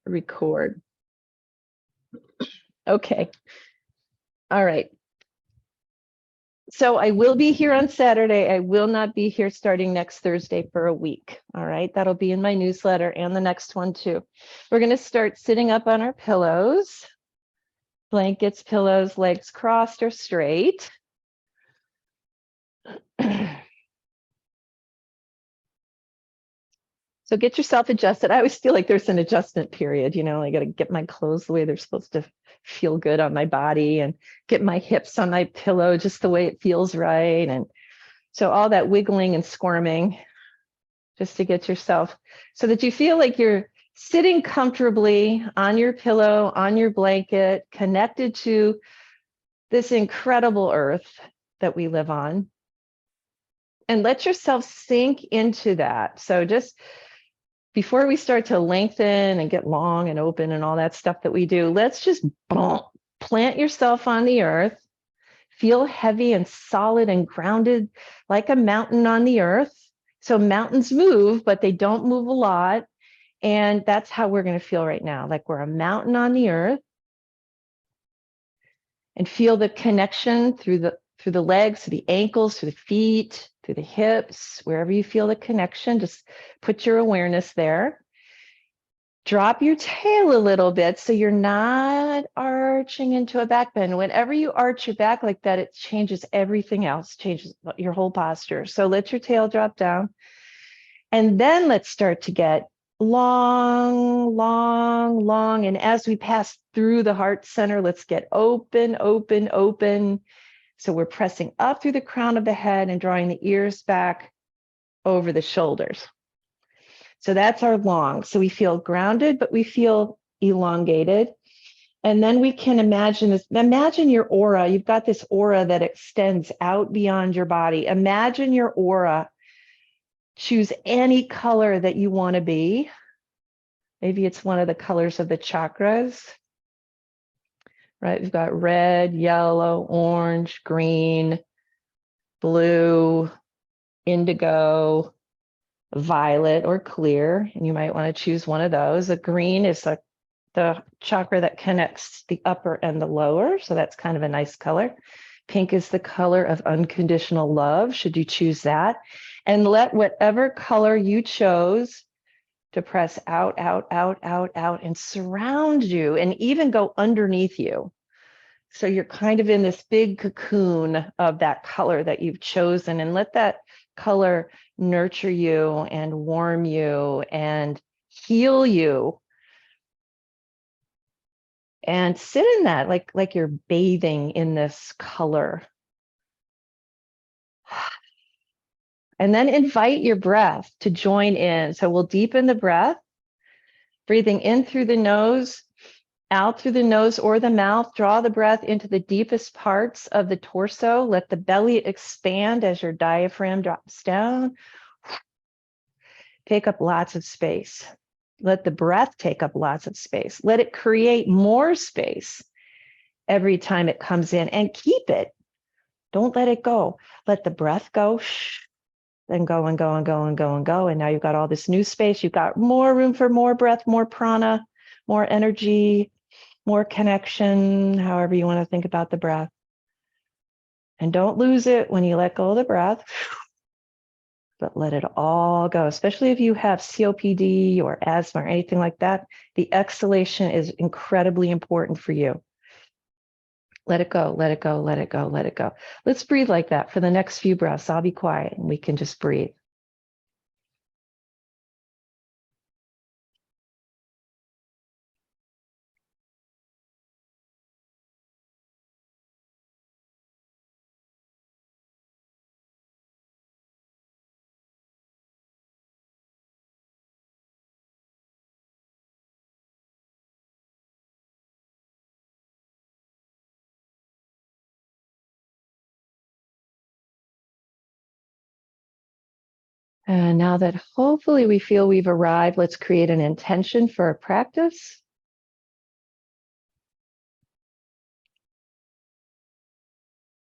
record. Okay. All right. So I will be here on Saturday. I will not be here starting next Thursday for a week. All right. That'll be in my newsletter and the next one too. We're going to start sitting up on our pillows, blankets, pillows, legs crossed or straight. So get yourself adjusted. I always feel like there's an adjustment period, you know, I got to get my clothes the way they're supposed to feel good on my body and get my hips on my pillow just the way it feels right. And so all that wiggling and squirming just to get yourself so that you feel like you're sitting comfortably on your pillow, on your blanket, connected to this incredible earth that we live on. And let yourself sink into that. So just before we start to lengthen and get long and open and all that stuff that we do, let's just plant yourself on the earth, feel heavy and solid and grounded like a mountain on the earth. So mountains move, but they don't move a lot. And that's how we're going to feel right now, like we're a mountain on the earth. And feel the connection through the legs, through the ankles, through the feet, through the hips, wherever you feel the connection, just put your awareness there. Drop your tail a little bit so you're not arching into a back bend. Whenever you arch your back like that, it changes everything else, changes your whole posture. So let your tail drop down. And then let's start to get long, long, long. And as we pass through the heart center, let's get open, open, open. So we're pressing up through the crown of the head and drawing the ears back over the shoulders. So that's our long. So we feel grounded, but we feel elongated. And then we can imagine this. Imagine your aura. You've got this aura that extends out beyond your body. Imagine your aura. Choose any color that you want to be. Maybe it's one of the colors of the chakras. Right? We've got red, yellow, orange, green, blue, indigo, violet, or clear. And you might want to choose one of those. The green is the chakra that connects the upper and the lower. So that's kind of a nice color. Pink is the color of unconditional love, should you choose that. And let whatever color you chose to press out, out, out, out, out, and surround you and even go underneath you. So you're kind of in this big cocoon of that color that you've chosen, and let that color nurture you and warm you and heal you. And sit in that like you're bathing in this color. And then invite your breath to join in. So we'll deepen the breath, breathing in through the nose, out through the nose or the mouth. Draw the breath into the deepest parts of the torso. Let the belly expand as your diaphragm drops down. Take up lots of space. Let the breath take up lots of space. Let it create more space every time it comes in, and keep it. Don't let it go. Let the breath go. Then go and go and go and go and go. And now you've got all this new space. You've got more room for more breath, more prana, more energy, more connection, however you want to think about the breath. And don't lose it when you let go of the breath, but let it all go, especially if you have COPD or asthma or anything like that. The exhalation is incredibly important for you. Let it go, let it go, let it go, let it go. Let's breathe like that for the next few breaths. I'll be quiet and we can just breathe. And now that hopefully we feel we've arrived, let's create an intention for a practice.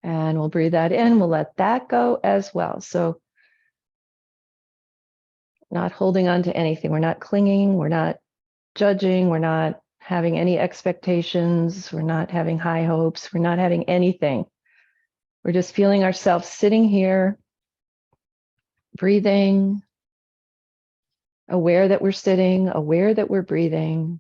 And we'll breathe that in, we'll let that go as well. So not holding on to anything. We're not clinging, we're not judging. We're not having any expectations. We're not having high hopes. We're not having anything. We're just feeling ourselves sitting here, breathing, aware that we're sitting, aware that we're breathing.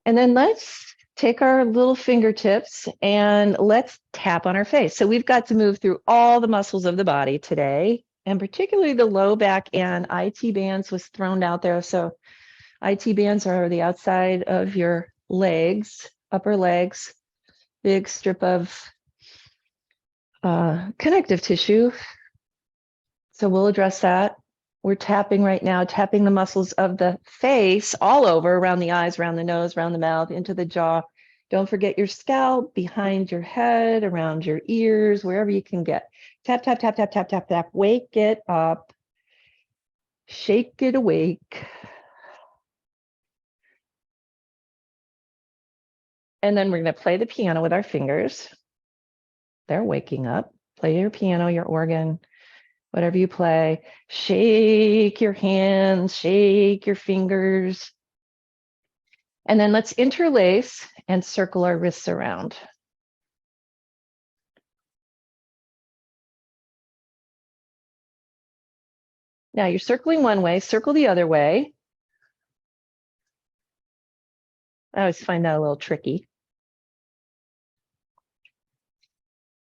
And then let's take our little fingertips and let's tap on our face. So we've got to move through all the muscles of the body today, and particularly the low back and IT bands was thrown out there. So IT bands are the outside of your legs, upper legs, big strip of connective tissue. So we'll address that. We're tapping right now, tapping the muscles of the face all over, around the eyes, around the nose, around the mouth, into the jaw. Don't forget your scalp, behind your head, around your ears, wherever you can get. Tap, tap, tap, tap, tap, tap, tap. Wake it up. Shake it awake. And then we're going to play the piano with our fingers. They're waking up. Play your piano, your organ, whatever you play. Shake your hands, shake your fingers. And then let's interlace and circle our wrists around. Now you're circling one way, circle the other way. I always find that a little tricky.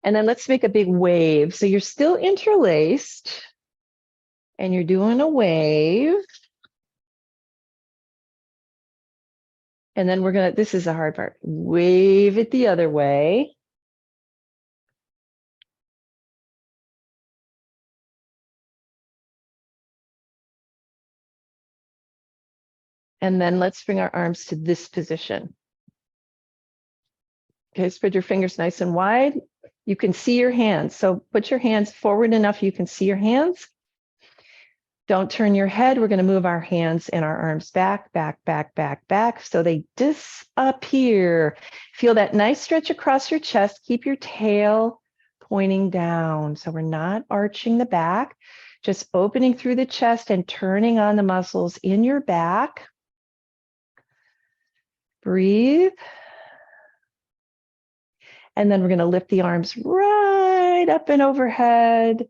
And then let's make a big wave. So you're still interlaced and you're doing a wave. And then we're gonna, this is the hard part, wave it the other way. And then let's bring our arms to this position. Okay, spread your fingers nice and wide. You can see your hands. So put your hands forward enough you can see your hands. Don't turn your head. We're going to move our hands and our arms back, back, back, back, back. So they disappear. Feel that nice stretch across your chest. Keep your tail pointing down. So we're not arching the back, just opening through the chest and turning on the muscles in your back. Breathe. And then we're going to lift the arms right up and overhead.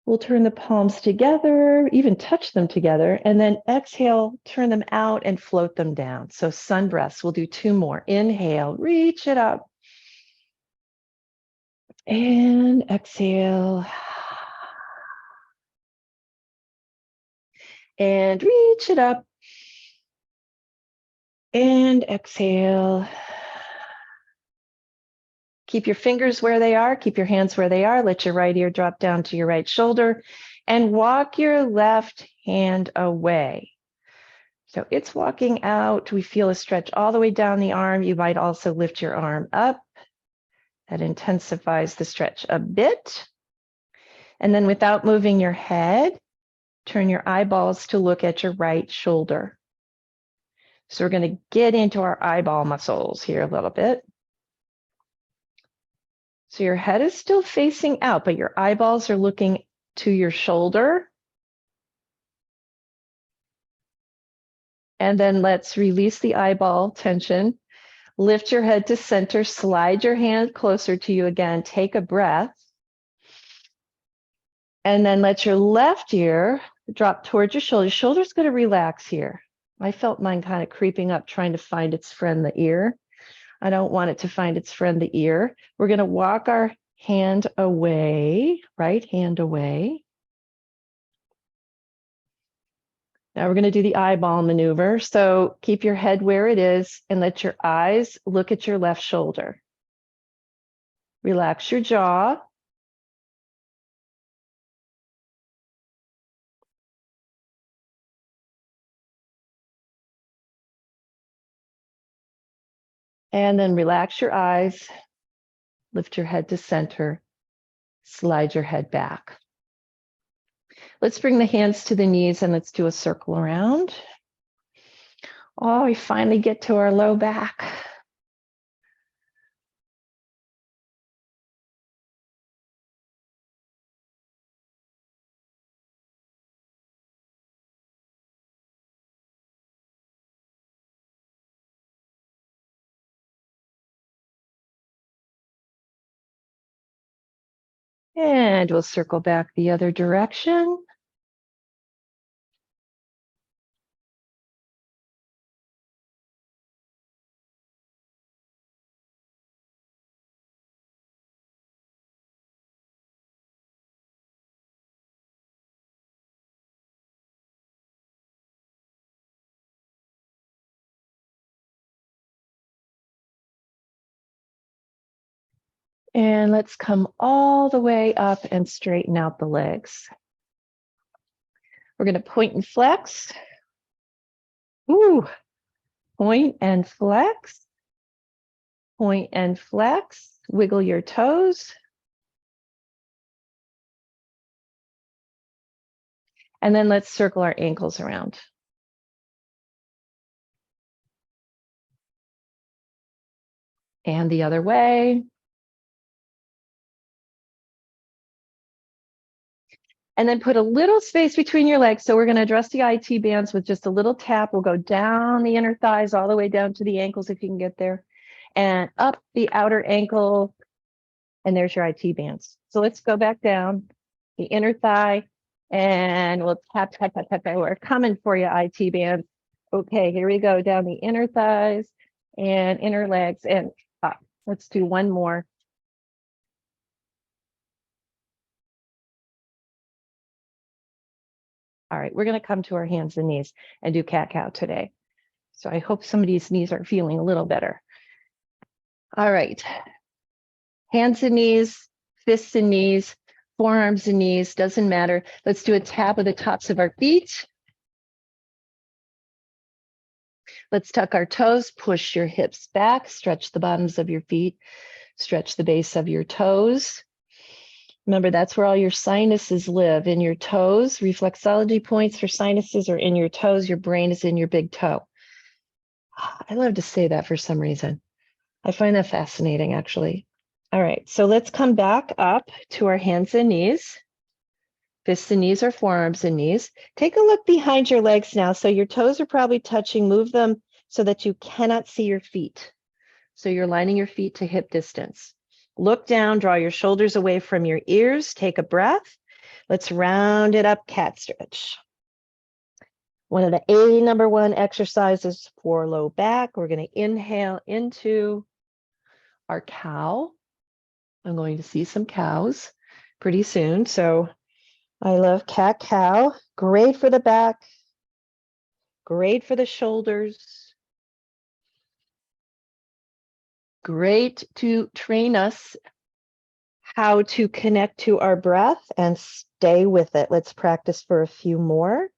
We'll turn the palms together, even touch them together, and then exhale, turn them out and float them down. So sun breaths, we'll do 2 more. Inhale, reach it up. And exhale. And reach it up. And exhale. Keep your fingers where they are. Keep your hands where they are. Let your right ear drop down to your right shoulder and walk your left hand away. So it's walking out. We feel a stretch all the way down the arm. You might also lift your arm up. That intensifies the stretch a bit. And then without moving your head, turn your eyeballs to look at your right shoulder. So we're going to get into our eyeball muscles here a little bit. So your head is still facing out, but your eyeballs are looking to your shoulder. And then let's release the eyeball tension. Lift your head to center, slide your hand closer to you again, take a breath. And then let your left ear drop towards your shoulder. Your shoulder's going to relax here. I felt mine kind of creeping up, trying to find its friend, the ear. I don't want it to find its friend, the ear. We're going to walk our hand away, right hand away. Now we're going to do the eyeball maneuver. So keep your head where it is and let your eyes look at your left shoulder. Relax your jaw. And then relax your eyes. Lift your head to center. Slide your head back. Let's bring the hands to the knees and let's do a circle around. Oh, we finally get to our low back. And we'll circle back the other direction. And let's come all the way up and straighten out the legs. We're going to point and flex. Ooh, point and flex. Point and flex. Wiggle your toes. And then let's circle our ankles around. And the other way. And then put a little space between your legs. So we're going to address the IT bands with just a little tap. We'll go down the inner thighs all the way down to the ankles if you can get there. And up the outer ankle. And there's your IT bands. So let's go back down the inner thigh. And we'll tap, tap, tap, tap, tap. We're coming for you, IT bands. Okay, here we go. Down the inner thighs and inner legs and up. Let's do one more. All right, we're going to come to our hands and knees and do cat-cow today. So I hope somebody's knees are feeling a little better. All right. Hands and knees, fists and knees, forearms and knees, doesn't matter. Let's do a tap of the tops of our feet. Let's tuck our toes, push your hips back, stretch the bottoms of your feet, stretch the base of your toes. Remember, that's where all your sinuses live, in your toes. Reflexology points for sinuses are in your toes. Your brain is in your big toe. I love to say that for some reason. I find that fascinating, actually. All right, so let's come back up to our hands and knees. Fists and knees or forearms and knees. Take a look behind your legs now. So your toes are probably touching. Move them so that you cannot see your feet. So you're lining your feet to hip distance. Look down, draw your shoulders away from your ears. Take a breath. Let's round it up, cat stretch. One of the number one exercises for low back. We're going to inhale into our cow. I'm going to see some cows pretty soon. So I love cat-cow. Great for the back. Great for the shoulders. Great to train us how to connect to our breath and stay with it. Let's practice for a few more.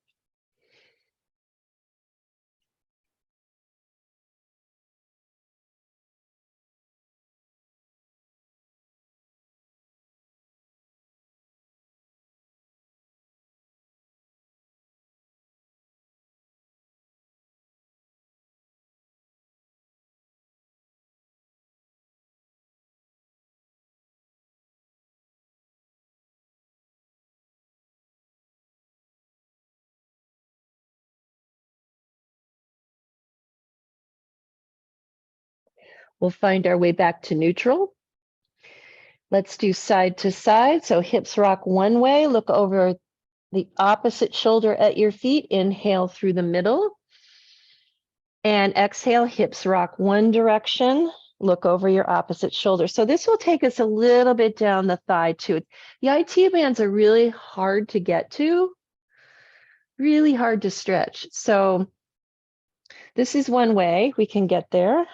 We'll find our way back to neutral. Let's do side to side. So hips rock one way, look over the opposite shoulder at your feet. Inhale through the middle. And exhale, hips rock one direction. Look over your opposite shoulder. So this will take us a little bit down the thigh too. The IT bands are really hard to get to, really hard to stretch. So this is one way we can get there.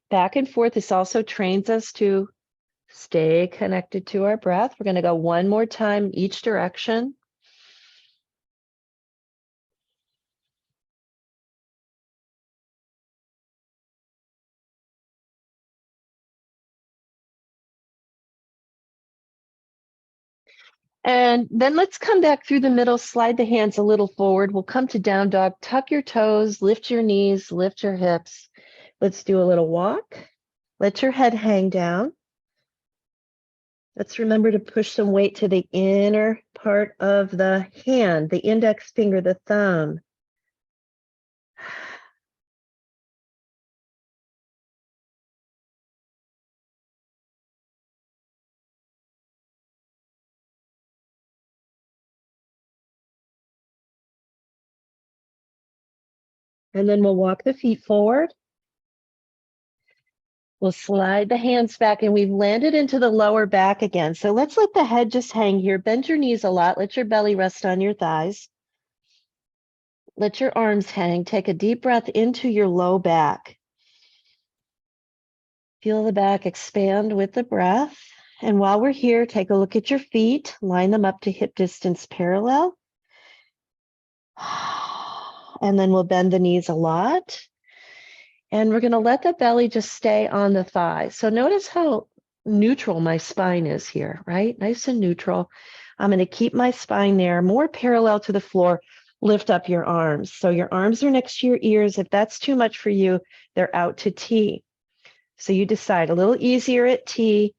Back and forth. This also trains us to stay connected to our breath. We're going to go one more time each direction. And then let's come back through the middle, slide the hands a little forward. We'll come to down dog, tuck your toes, lift your knees, lift your hips. Let's do a little walk. Let your head hang down. Let's remember to push some weight to the inner part of the hand, the index finger, the thumb. And then we'll walk the feet forward. We'll slide the hands back and we've landed into the lower back again. So let's let the head just hang here. Bend your knees a lot. Let your belly rest on your thighs. Let your arms hang. Take a deep breath into your low back. Feel the back expand with the breath. And while we're here, take a look at your feet. Line them up to hip distance parallel. And then we'll bend the knees a lot. And we're going to let the belly just stay on the thigh. So notice how neutral my spine is here, right? Nice and neutral. I'm going to keep my spine there, more parallel to the floor. Lift up your arms. So your arms are next to your ears. If that's too much for you, they're out to T. So you decide a little easier at T,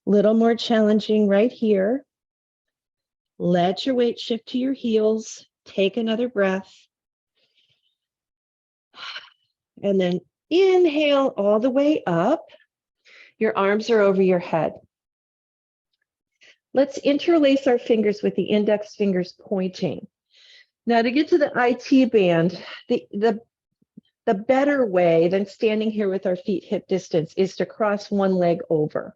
a little more challenging right here. Let your weight shift to your heels. Take another breath. And then inhale all the way up. Your arms are over your head. Let's interlace our fingers with the index fingers pointing. Now to get to the IT band, the better way than standing here with our feet hip distance is to cross one leg over.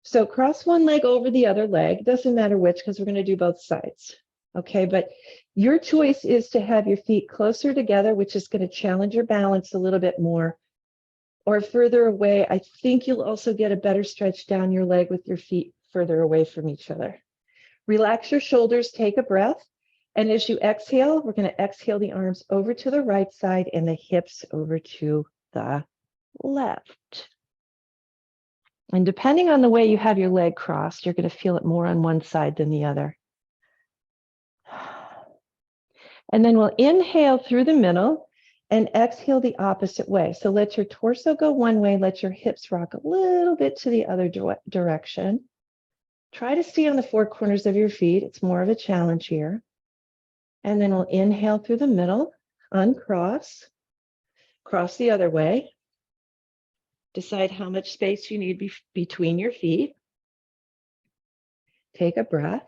So cross one leg over the other leg, doesn't matter which because we're going to do both sides. Okay, but your choice is to have your feet closer together, which is going to challenge your balance a little bit more, or further away. I think you'll also get a better stretch down your leg with your feet further away from each other. Relax your shoulders, take a breath. And as you exhale, we're going to exhale the arms over to the right side and the hips over to the left. And depending on the way you have your leg crossed, you're going to feel it more on one side than the other. And then we'll inhale through the middle and exhale the opposite way. So let your torso go one way, let your hips rock a little bit to the other direction. Try to stay on the four corners of your feet. It's more of a challenge here. And then we'll inhale through the middle, uncross, cross the other way. Decide how much space you need between your feet. Take a breath.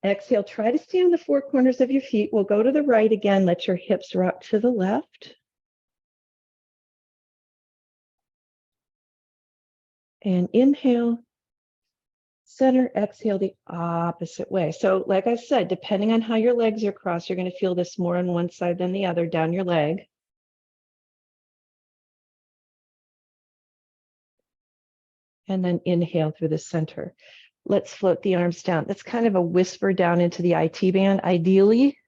Exhale, try to stay on the four corners of your feet. We'll go to the right again. Let your hips rock to the left. And inhale, center, exhale the opposite way. So like I said, depending on how your legs are crossed, you're going to feel this more on one side than the other down your leg. And then inhale through the center. Let's float the arms down. That's kind of a whisper down into the IT band. Ideally,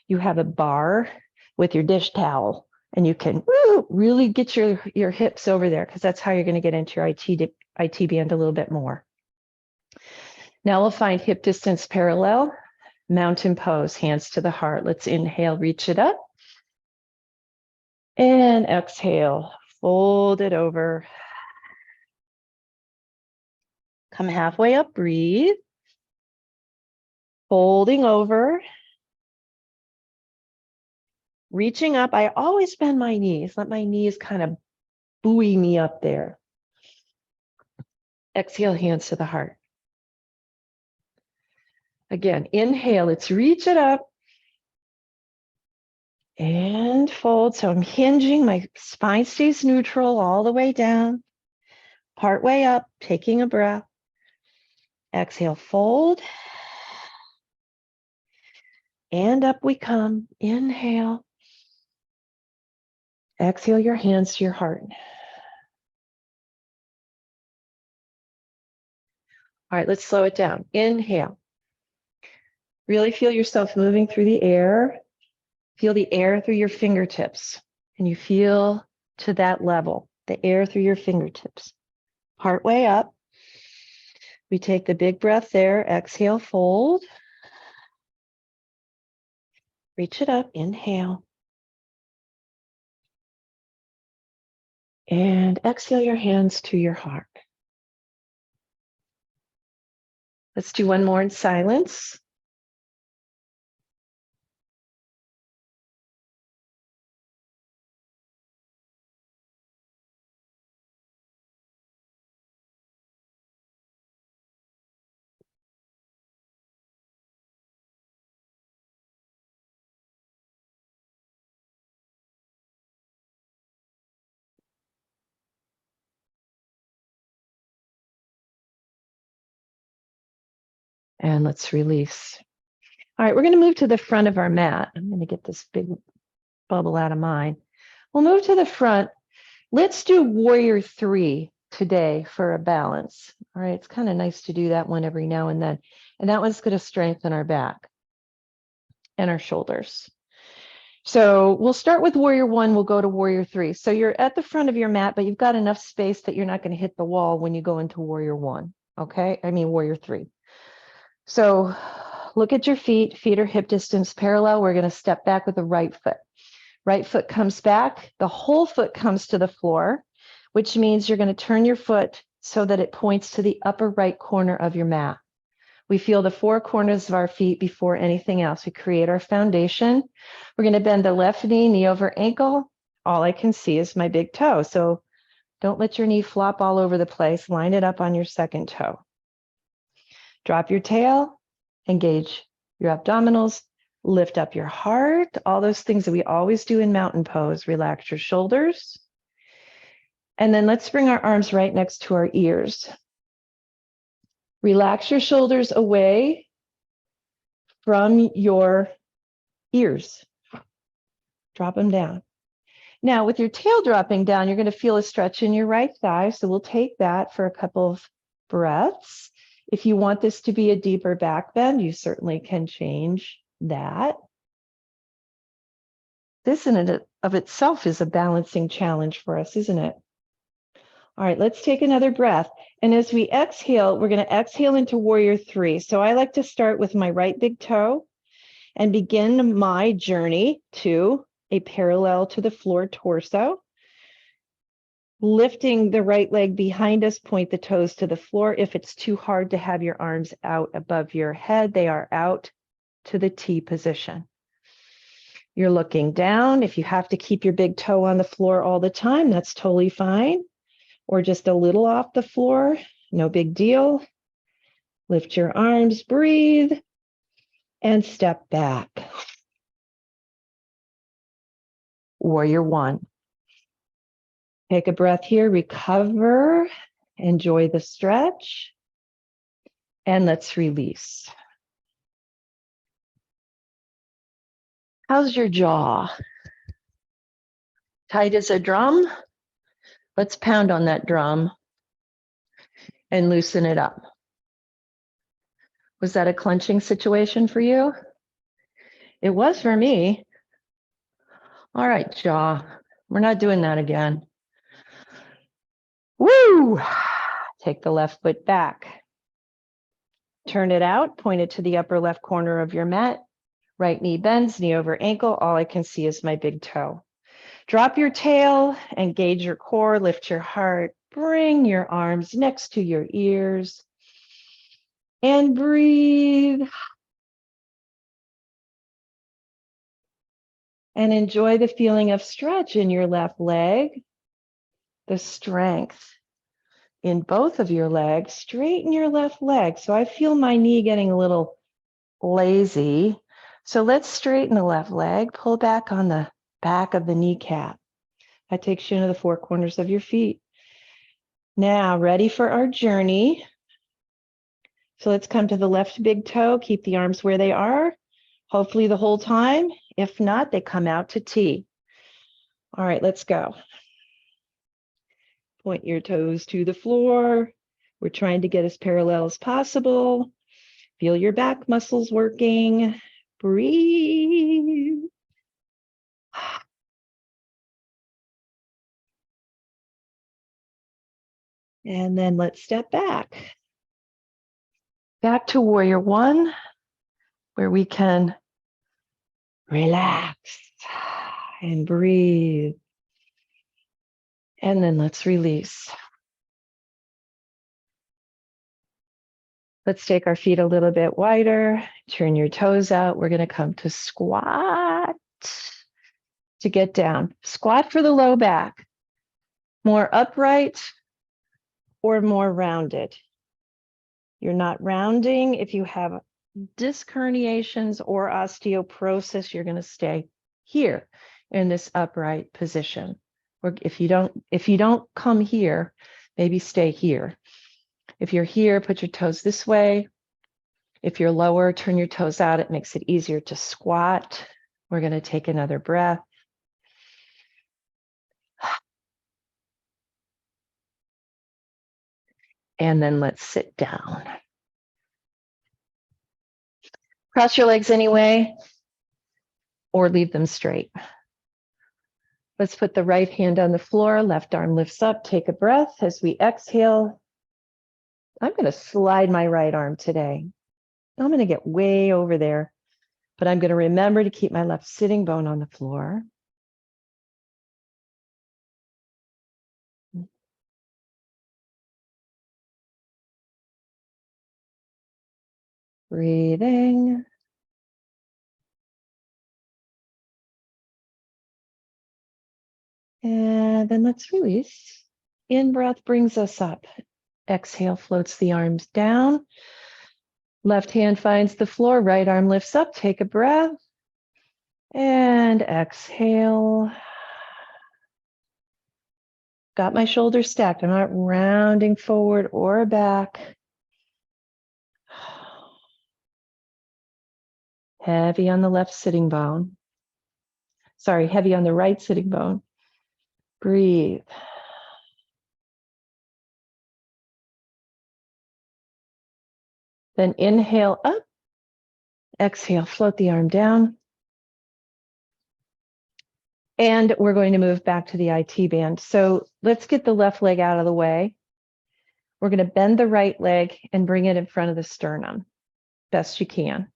you have a bar with your dish towel and you can really get your hips over there because that's how you're going to get into your IT band a little bit more. Now we'll find hip distance parallel, mountain pose, hands to the heart. Let's inhale, reach it up. And exhale, fold it over. Come halfway up, breathe. Folding over. Reaching up, I always bend my knees. Let my knees kind of buoy me up there. Exhale, hands to the heart. Again, inhale, let's reach it up. And fold. So I'm hinging, my spine stays neutral all the way down. Part way up, taking a breath. Exhale, fold. And up we come. Inhale. Exhale your hands to your heart. All right, let's slow it down. Inhale. Really feel yourself moving through the air. Feel the air through your fingertips. And you feel to that level, the air through your fingertips. Part way up. We take the big breath there. Exhale, fold. Reach it up. Inhale. And exhale your hands to your heart. Let's do one more in silence. And let's release. All right, we're going to move to the front of our mat. I'm going to get this big bubble out of mine. We'll move to the front. Let's do warrior 3 today for a balance. All right, it's kind of nice to do that one every now and then. And that one's going to strengthen our back and our shoulders. So we'll start with warrior 1, we'll go to warrior 3. So you're at the front of your mat, but you've got enough space that you're not going to hit the wall when you go into warrior 1. Okay, I mean warrior 3. So look at your feet. Feet are hip distance parallel. We're going to step back with the right foot. Right foot comes back. The whole foot comes to the floor, which means you're going to turn your foot so that it points to the upper right corner of your mat. We feel the 4 corners of our feet before anything else. We create our foundation. We're going to bend the left knee, knee over ankle. All I can see is my big toe. So don't let your knee flop all over the place. Line it up on your second toe. Drop your tail, engage your abdominals, lift up your heart, all those things that we always do in mountain pose. Relax your shoulders. And then let's bring our arms right next to our ears. Relax your shoulders away from your ears. Drop them down. Now, with your tail dropping down, you're going to feel a stretch in your right thigh. So we'll take that for a couple of breaths. If you want this to be a deeper back bend, you certainly can change that. This in and of itself is a balancing challenge for us, isn't it? All right, let's take another breath. And as we exhale, we're going to exhale into warrior 3. So I like to start with my right big toe and begin my journey to a parallel to the floor torso. Lifting the right leg behind us, point the toes to the floor. If it's too hard to have your arms out above your head, they are out to the T position. You're looking down. If you have to keep your big toe on the floor all the time, that's totally fine. Or just a little off the floor, no big deal. Lift your arms, breathe, and step back. Warrior 1. Take a breath here, recover, enjoy the stretch, and let's release. How's your jaw? Tight as a drum? Let's pound on that drum and loosen it up. Was that a clenching situation for you? It was for me. All right, jaw. We're not doing that again. Woo! Take the left foot back. Turn it out, point it to the upper left corner of your mat. Right knee bends, knee over ankle. All I can see is my big toe. Drop your tail, engage your core, lift your heart, bring your arms next to your ears, and breathe. And enjoy the feeling of stretch in your left leg, the strength in both of your legs. Straighten your left leg. So I feel my knee getting a little lazy. So let's straighten the left leg, pull back on the back of the kneecap. That takes you into the 4 corners of your feet. Now, ready for our journey. So let's come to the left big toe, keep the arms where they are, hopefully the whole time. If not, they come out to T. All right, let's go. Point your toes to the floor. We're trying to get as parallel as possible. Feel your back muscles working. Breathe. And then let's step back. Back to warrior 1, where we can relax and breathe. And then let's release. Let's take our feet a little bit wider. Turn your toes out. We're going to come to squat to get down. Squat for the low back. More upright or more rounded. You're not rounding. If you have disc herniations or osteoporosis, you're going to stay here in this upright position. Or if you don't come here, maybe stay here. If you're here, put your toes this way. If you're lower, turn your toes out. It makes it easier to squat. We're going to take another breath. And then let's sit down. Cross your legs anyway, or leave them straight. Let's put the right hand on the floor, left arm lifts up, take a breath. As we exhale, I'm going to slide my right arm today. I'm going to get way over there, but I'm going to remember to keep my left sitting bone on the floor. Breathing. And then let's release. In-breath brings us up. Exhale floats the arms down. Left hand finds the floor, right arm lifts up. Take a breath. And exhale. Got my shoulders stacked. I'm not rounding forward or back. Heavy on the left sitting bone. Sorry, heavy on the right sitting bone. Breathe. Then inhale up. Exhale, float the arm down. And we're going to move back to the IT band. So let's get the left leg out of the way. We're going to bend the right leg and bring it in front of the sternum, best you can.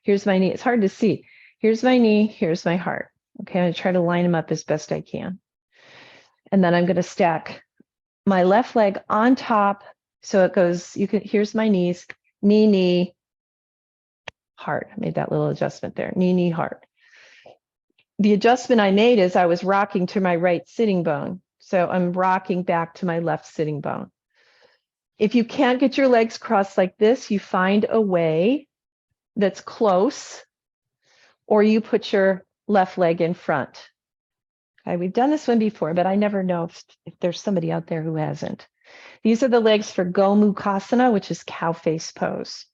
Here's my knee. It's hard to see. Here's my knee. Here's my heart. Okay, I'm going to try to line them up as best I can. And then I'm going to stack my left leg on top. So it goes, here's my knees, knee, knee, heart. I made that little adjustment there, knee, knee, heart. The adjustment I made is I was rocking to my right sitting bone. So I'm rocking back to my left sitting bone. If you can't get your legs crossed like this, you find a way that's close, or you put your left leg in front. Okay, we've done this one before, but I never know if there's somebody out there who hasn't. These are the legs for Gomukhasana, which is cow face pose.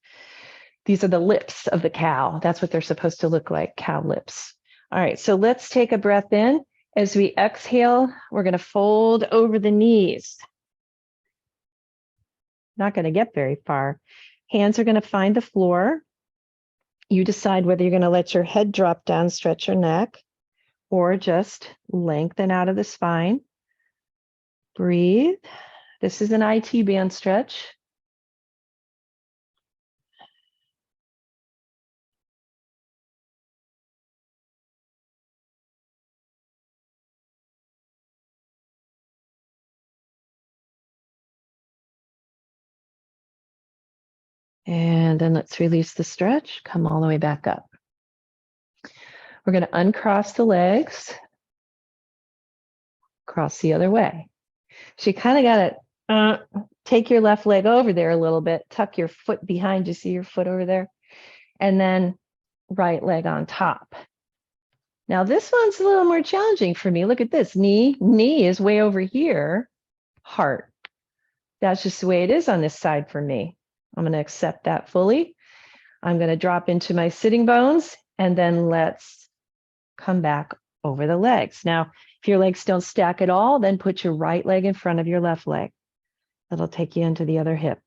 These are the lips of the cow. That's what they're supposed to look like, cow lips. All right, so let's take a breath in. As we exhale, we're going to fold over the knees. Not going to get very far. Hands are going to find the floor. You decide whether you're going to let your head drop down, stretch your neck, or just lengthen out of the spine. Breathe. This is an IT band stretch. And then let's release the stretch, come all the way back up. We're going to uncross the legs, cross the other way. So you kind of got to take your left leg over there a little bit, tuck your foot behind you, see your foot over there, and then right leg on top. Now this one's a little more challenging for me. Look at this, knee is way over here, heart. That's just the way it is on this side for me. I'm going to accept that fully. I'm going to drop into my sitting bones, and then let's come back over the legs. Now, if your legs don't stack at all, then put your right leg in front of your left leg. That'll take you into the other hip.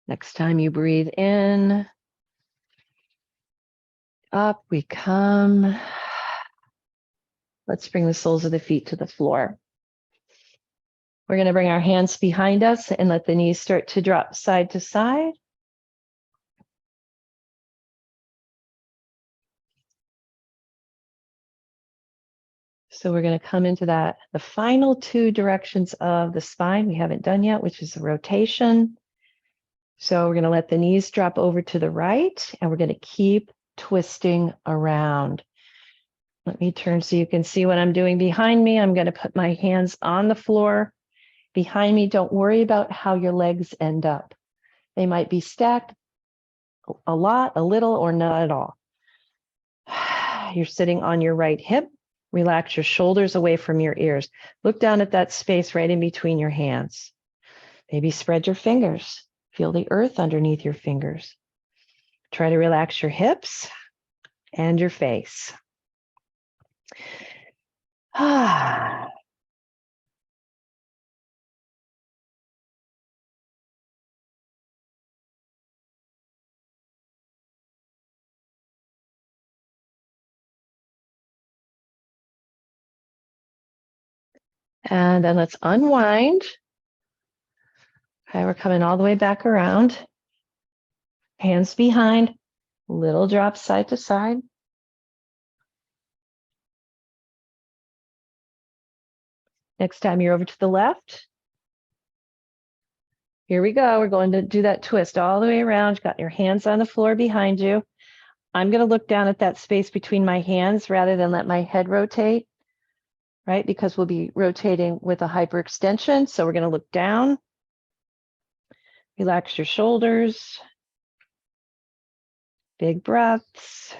Next time you breathe in, up we come. Let's bring the soles of the feet to the floor. We're going to bring our hands behind us and let the knees start to drop side to side. So we're going to come into the final two directions of the spine we haven't done yet, which is the rotation. So we're going to let the knees drop over to the right, and we're going to keep twisting around. Let me turn so you can see what I'm doing behind me. I'm going to put my hands on the floor behind me. Don't worry about how your legs end up. They might be stacked a lot, a little, or not at all. You're sitting on your right hip. Relax your shoulders away from your ears. Look down at that space right in between your hands. Maybe spread your fingers. Feel the earth underneath your fingers. Try to relax your hips and your face. And then let's unwind. Okay, we're coming all the way back around. Hands behind, little drops side to side. Next time you're over to the left. Here we go. We're going to do that twist all the way around. You've got your hands on the floor behind you. I'm going to look down at that space between my hands rather than let my head rotate, right? Because we'll be rotating with a hyperextension. So we're going to look down. Relax your shoulders. Big breaths.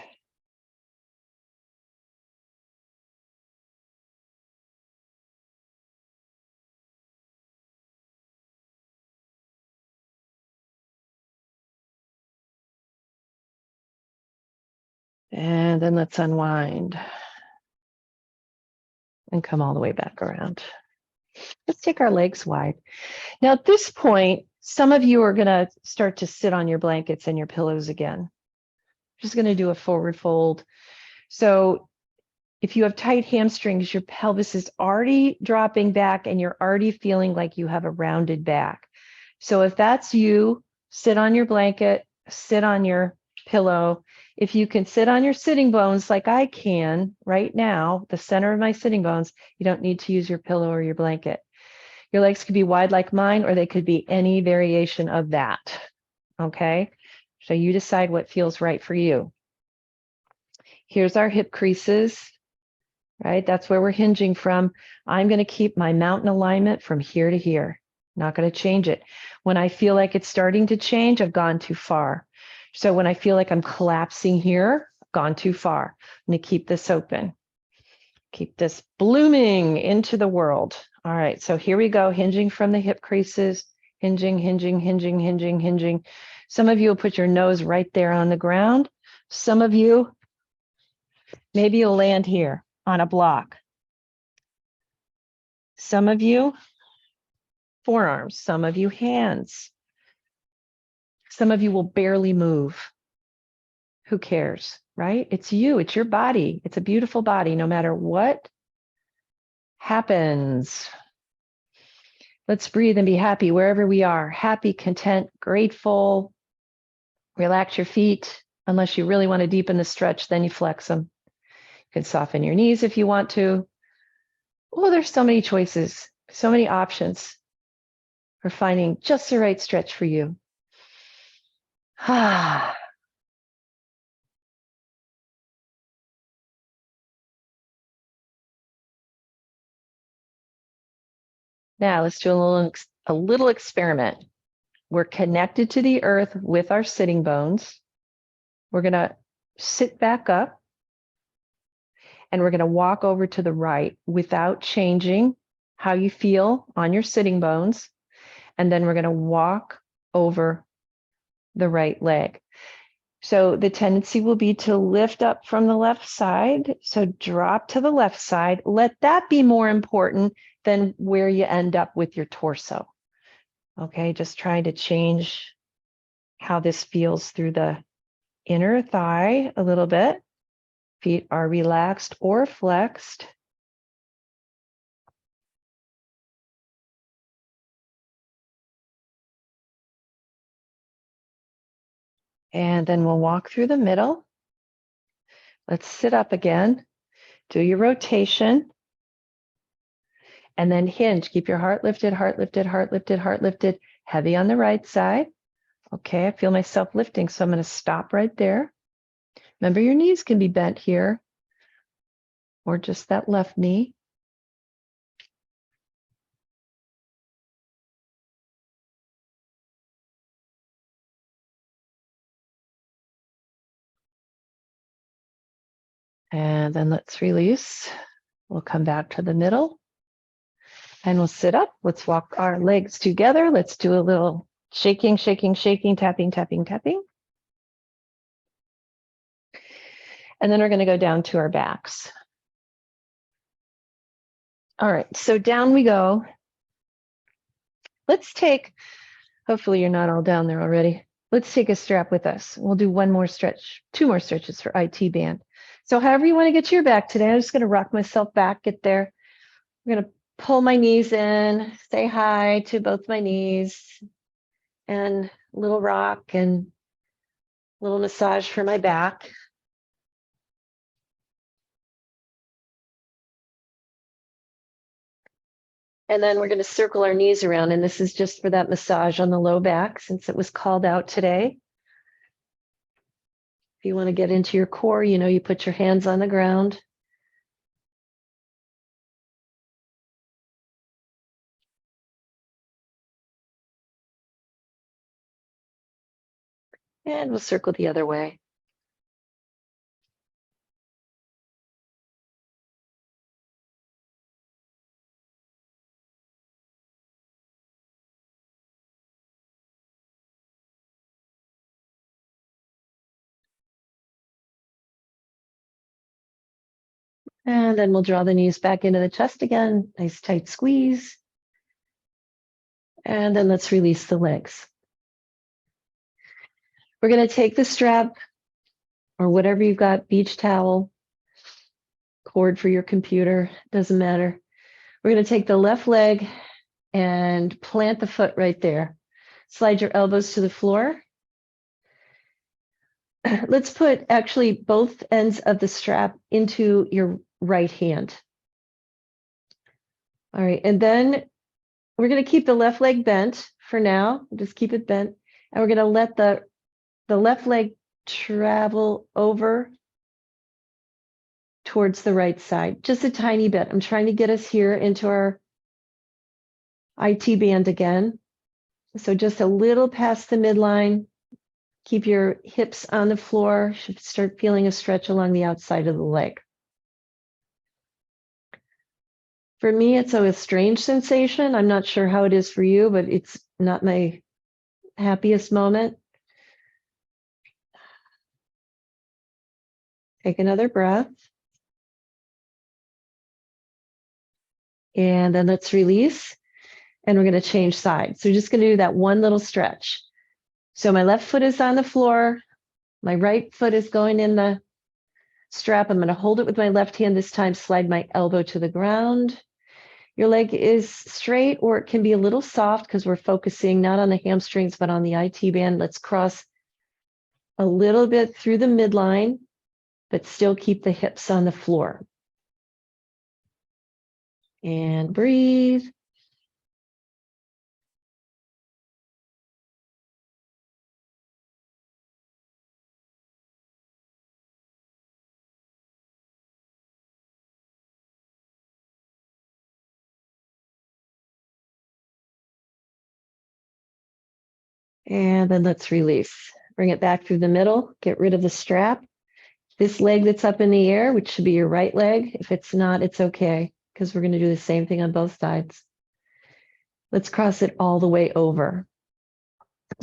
And then let's unwind and come all the way back around. Let's take our legs wide. Now at this point, some of you are going to start to sit on your blankets and your pillows again. Just going to do a forward fold. So if you have tight hamstrings, your pelvis is already dropping back and you're already feeling like you have a rounded back. So if that's you, sit on your blanket, sit on your pillow. If you can sit on your sitting bones like I can right now, the center of my sitting bones, you don't need to use your pillow or your blanket. Your legs could be wide like mine, or they could be any variation of that. Okay, so you decide what feels right for you. Here's our hip creases, right? That's where we're hinging from. I'm going to keep my mountain alignment from here to here. Not going to change it. When I feel like it's starting to change, I've gone too far. So when I feel like I'm collapsing here, I've gone too far. I'm going to keep this open. Keep this blooming into the world. All right, so here we go, hinging from the hip creases, hinging, hinging, hinging, hinging, hinging. Some of you will put your nose right there on the ground. Some of you, maybe you'll land here on a block. Some of you, forearms. Some of you, hands. Some of you will barely move. Who cares, right? It's you, it's your body. It's a beautiful body, no matter what happens. Let's breathe and be happy wherever we are. Happy, content, grateful. Relax your feet. Unless you really want to deepen the stretch, then you flex them. You can soften your knees if you want to. Oh, there's so many choices, so many options for finding just the right stretch for you. Now let's do a little experiment. We're connected to the earth with our sitting bones. We're going to sit back up and we're going to walk over to the right without changing how you feel on your sitting bones. And then we're going to walk over the right leg. So the tendency will be to lift up from the left side. So drop to the left side. Let that be more important than where you end up with your torso. Okay, just trying to change how this feels through the inner thigh a little bit. Feet are relaxed or flexed. And then we'll walk through the middle. Let's sit up again. Do your rotation. And then hinge. Keep your heart lifted, heart lifted, heart lifted, heart lifted. Heavy on the right side. Okay, I feel myself lifting, so I'm going to stop right there. Remember, your knees can be bent here. or just that left knee. And then let's release. We'll come back to the middle and we'll sit up. Let's walk our legs together. Let's do a little shaking, shaking, shaking, tapping, tapping, tapping. And then we're going to go down to our backs. All right, so down we go. Let's take, hopefully you're not all down there already. Let's take a strap with us. We'll do one more stretch, two more stretches for IT band. So however you want to get to your back today, I'm just going to rock myself back, get there. I'm going to pull my knees in, say hi to both my knees, and a little rock and a little massage for my back. And then we're going to circle our knees around, and this is just for that massage on the low back since it was called out today. If you want to get into your core, you know, you put your hands on the ground. And we'll circle the other way. And then we'll draw the knees back into the chest again. Nice tight squeeze. And then let's release the legs. We're going to take the strap or whatever you've got, beach towel, cord for your computer, doesn't matter. We're going to take the left leg and plant the foot right there. Slide your elbows to the floor. Let's put actually both ends of the strap into your right hand. All right, and then we're going to keep the left leg bent for now. Just keep it bent. And we're going to let the left leg travel over towards the right side, just a tiny bit. I'm trying to get us here into our IT band again. So just a little past the midline. Keep your hips on the floor. Should start feeling a stretch along the outside of the leg. For me, it's a strange sensation. I'm not sure how it is for you, but it's not my happiest moment. Take another breath. And then let's release. And we're going to change sides. So we're just going to do that one little stretch. So my left foot is on the floor. My right foot is going in the strap. I'm going to hold it with my left hand this time, slide my elbow to the ground. Your leg is straight, or it can be a little soft because we're focusing not on the hamstrings, but on the IT band. Let's cross a little bit through the midline, but still keep the hips on the floor. And breathe. And then let's release. Bring it back through the middle, get rid of the strap. This leg that's up in the air, which should be your right leg. If it's not, it's okay, because we're going to do the same thing on both sides. Let's cross it all the way over.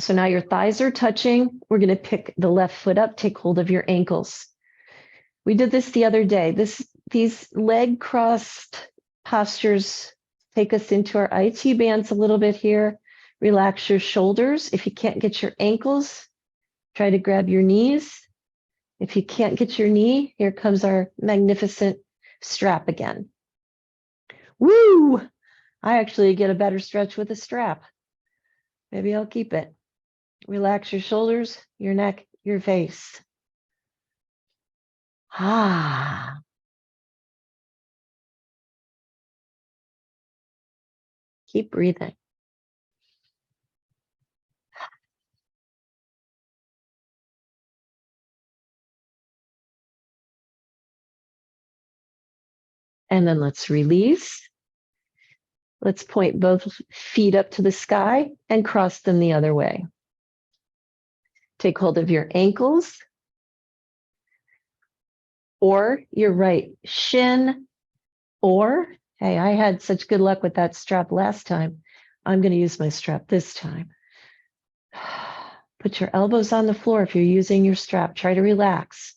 So now your thighs are touching. We're going to pick the left foot up, take hold of your ankles. We did this the other day. These leg crossed postures take us into our IT bands a little bit here. Relax your shoulders. If you can't get your ankles, try to grab your knees. If you can't get your knee, here comes our magnificent strap again. Woo! I actually get a better stretch with a strap. Maybe I'll keep it. Relax your shoulders, your neck, your face. Ah. Keep breathing. And then let's release. Let's point both feet up to the sky and cross them the other way. Take hold of your ankles or your right shin, or, hey, I had such good luck with that strap last time. I'm going to use my strap this time. Put your elbows on the floor if you're using your strap. Try to relax.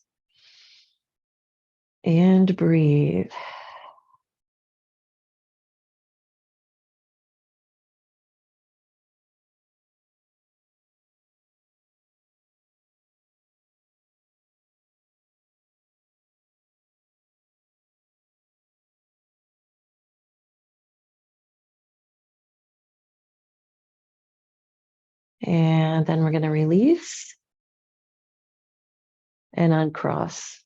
And breathe. And then we're going to release and uncross.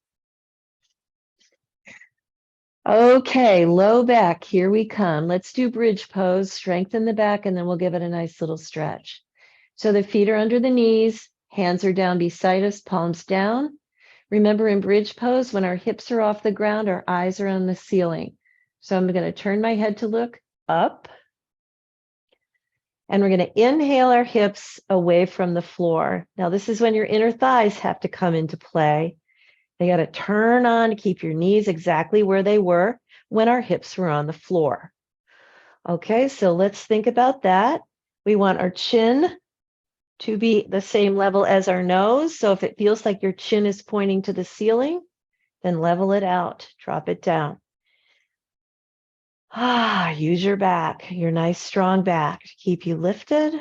Okay, low back, here we come. Let's do bridge pose, strengthen the back, and then we'll give it a nice little stretch. So the feet are under the knees, hands are down beside us, palms down. Remember in bridge pose, when our hips are off the ground, our eyes are on the ceiling. So I'm going to turn my head to look up. And we're going to inhale our hips away from the floor. Now, this is when your inner thighs have to come into play. They got to turn on to keep your knees exactly where they were when our hips were on the floor. Okay, so let's think about that. We want our chin to be the same level as our nose. So if it feels like your chin is pointing to the ceiling, then level it out, drop it down. Use your back, your nice strong back to keep you lifted.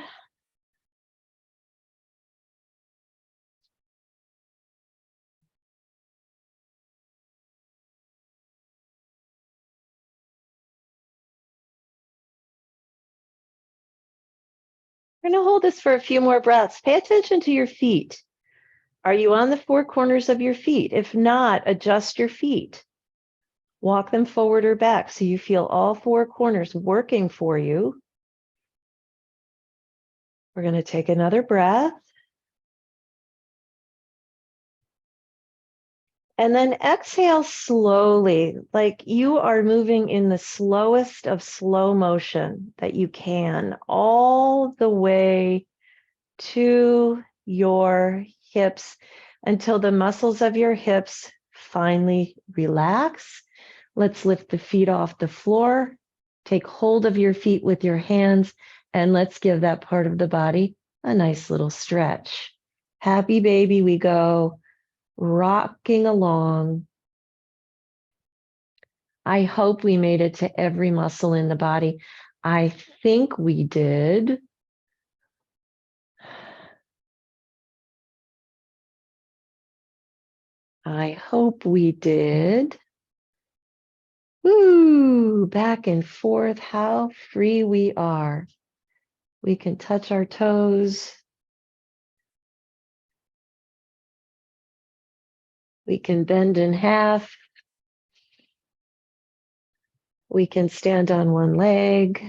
We're going to hold this for a few more breaths. Pay attention to your feet. Are you on the four corners of your feet? If not, adjust your feet. Walk them forward or back so you feel all four corners working for you. We're going to take another breath. And then exhale slowly, like you are moving in the slowest of slow motion that you can, all the way to your hips until the muscles of your hips finally relax. Let's lift the feet off the floor. Take hold of your feet with your hands, and let's give that part of the body a nice little stretch. Happy baby, we go, rocking along. I hope we made it to every muscle in the body. I think we did. I hope we did. Woo, back and forth, how free we are. We can touch our toes. We can bend in half. We can stand on one leg.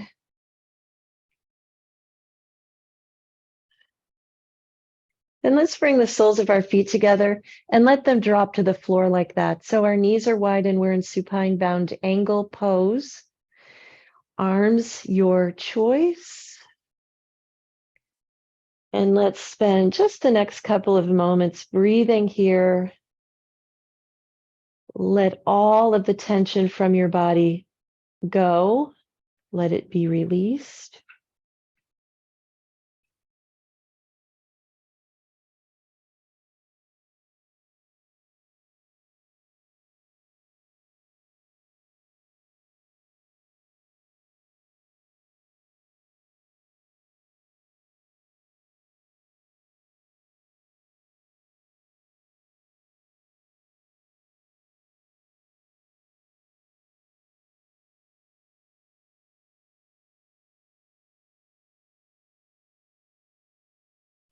Then let's bring the soles of our feet together and let them drop to the floor like that. So our knees are wide and we're in supine bound angle pose. Arms, your choice. And let's spend just the next couple of moments breathing here. Let all of the tension from your body go. Let it be released.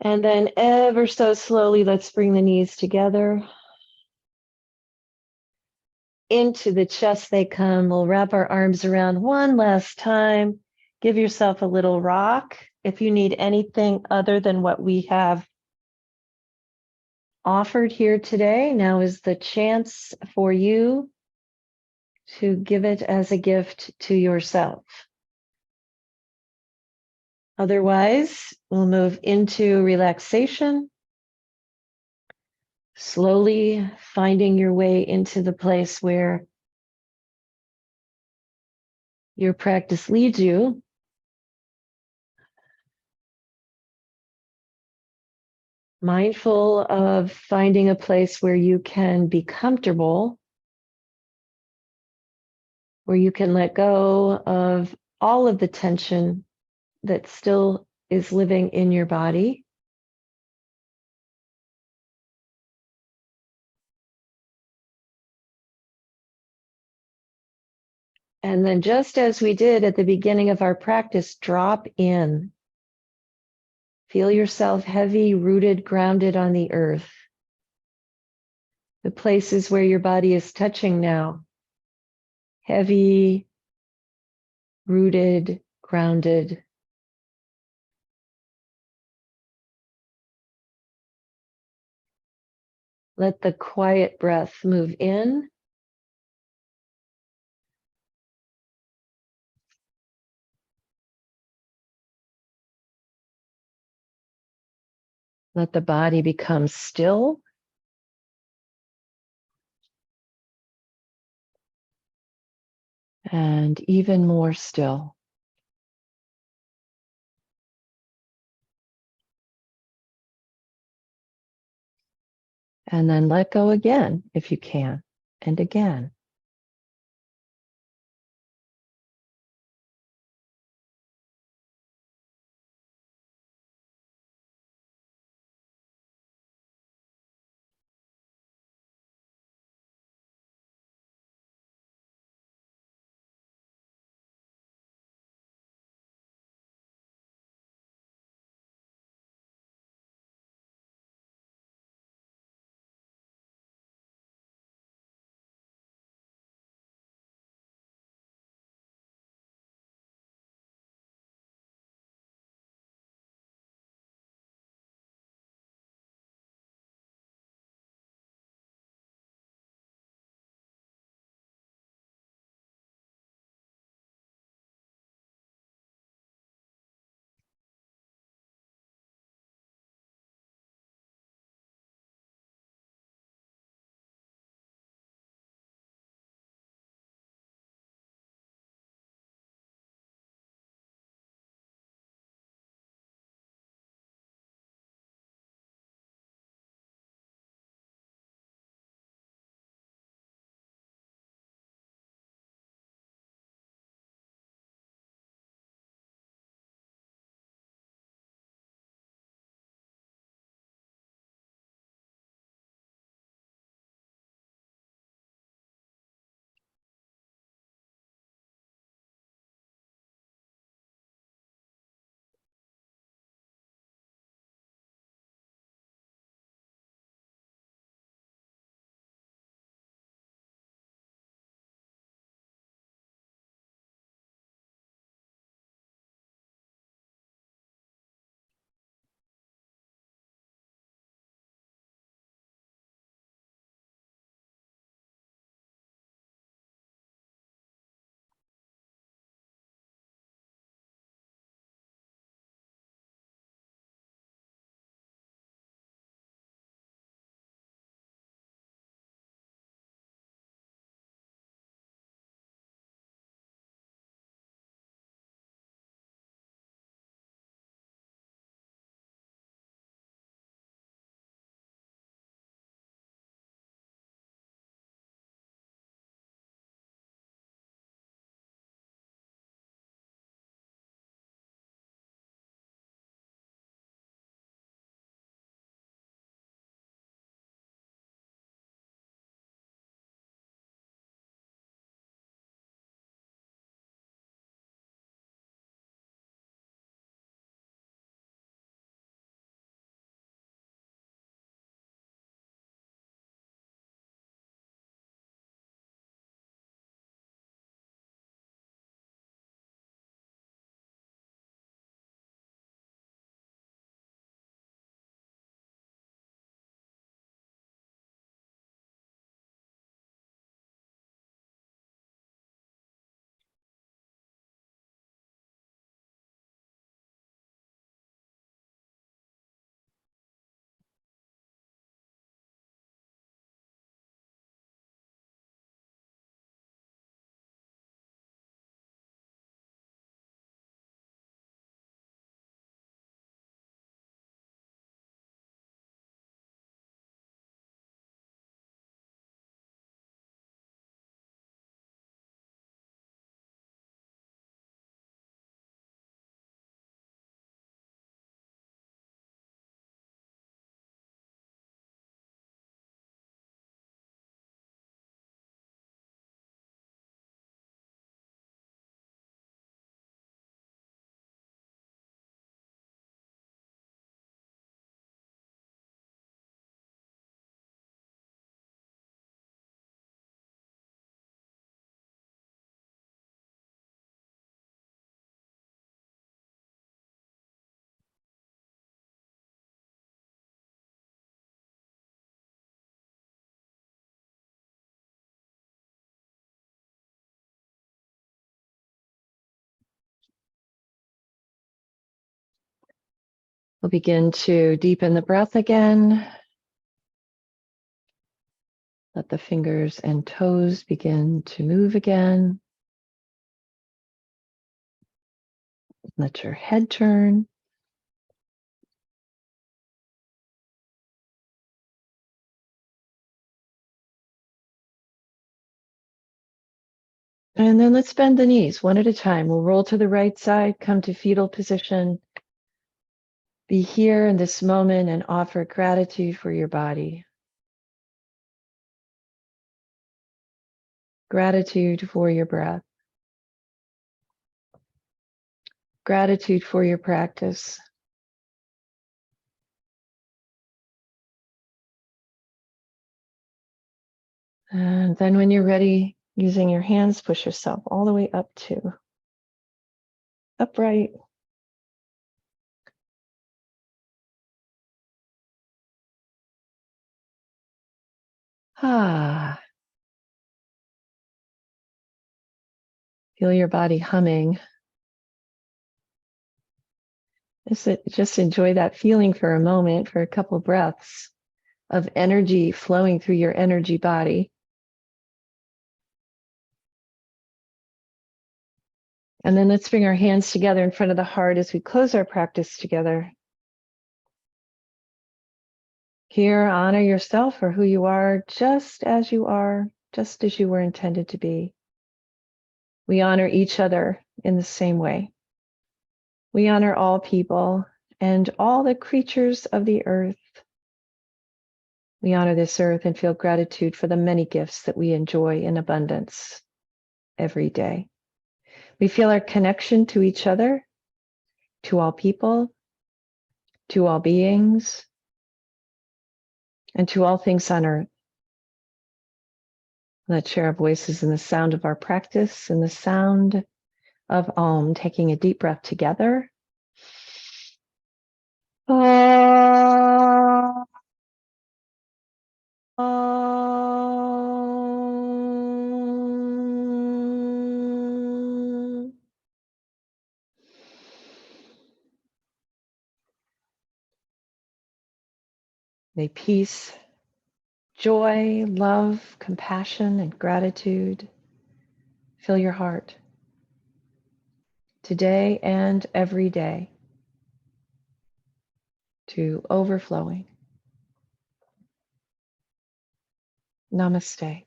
And then ever so slowly, let's bring the knees together. Into the chest they come. We'll wrap our arms around one last time. Give yourself a little rock. If you need anything other than what we have offered here today, now is the chance for you to give it as a gift to yourself. Otherwise, we'll move into relaxation, slowly finding your way into the place where your practice leads you. Mindful of finding a place where you can be comfortable, where you can let go of all of the tension that still is living in your body. And then, just as we did at the beginning of our practice, drop in. Feel yourself heavy, rooted, grounded on the earth. The places where your body is touching now. Heavy, rooted, grounded. Let the quiet breath move in. Let the body become still. And even more still. And then let go again if you can, and again. We'll begin to deepen the breath again. Let the fingers and toes begin to move again. Let your head turn. And then let's bend the knees one at a time. We'll roll to the right side, come to fetal position. Be here in this moment and offer gratitude for your body. Gratitude for your breath. Gratitude for your practice. And then when you're ready, using your hands, push yourself all the way up to upright. Ah. Feel your body humming. Just enjoy that feeling for a moment, for a couple breaths of energy flowing through your energy body. And then let's bring our hands together in front of the heart as we close our practice together. Here, honor yourself for who you are, just as you are, just as you were intended to be. We honor each other in the same way. We honor all people and all the creatures of the earth. We honor this earth and feel gratitude for the many gifts that we enjoy in abundance every day. We feel our connection to each other, to all people, to all beings, and to all things on earth. Let's share our voices in the sound of our practice and the sound of Om, taking a deep breath together. Om. May peace, joy, love, compassion, and gratitude fill your heart today and every day to overflowing. Namaste.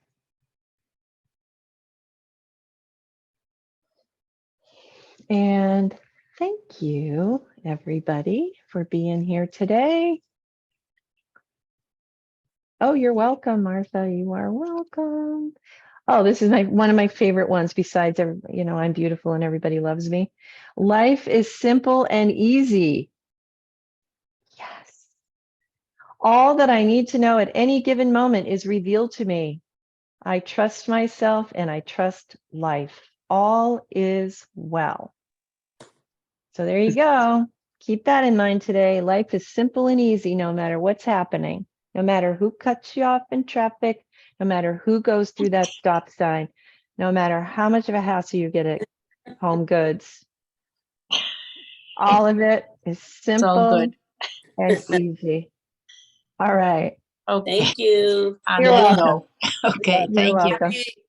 And thank you, everybody, for being here today. Oh, you're welcome, Martha. You are welcome. Oh, this is one of my favorite ones besides, I'm beautiful and everybody loves me. Life is simple and easy. Yes. All that I need to know at any given moment is revealed to me. I trust myself and I trust life. All is well. So there you go. Keep that in mind today. Life is simple and easy no matter what's happening, no matter who cuts you off in traffic, no matter who goes through that stop sign, no matter how much of a hassle you get at Home Goods. All of it is simple and easy. All right. Okay. Thank you. I'll You're let you welcome. know. Okay, You're thank you. welcome.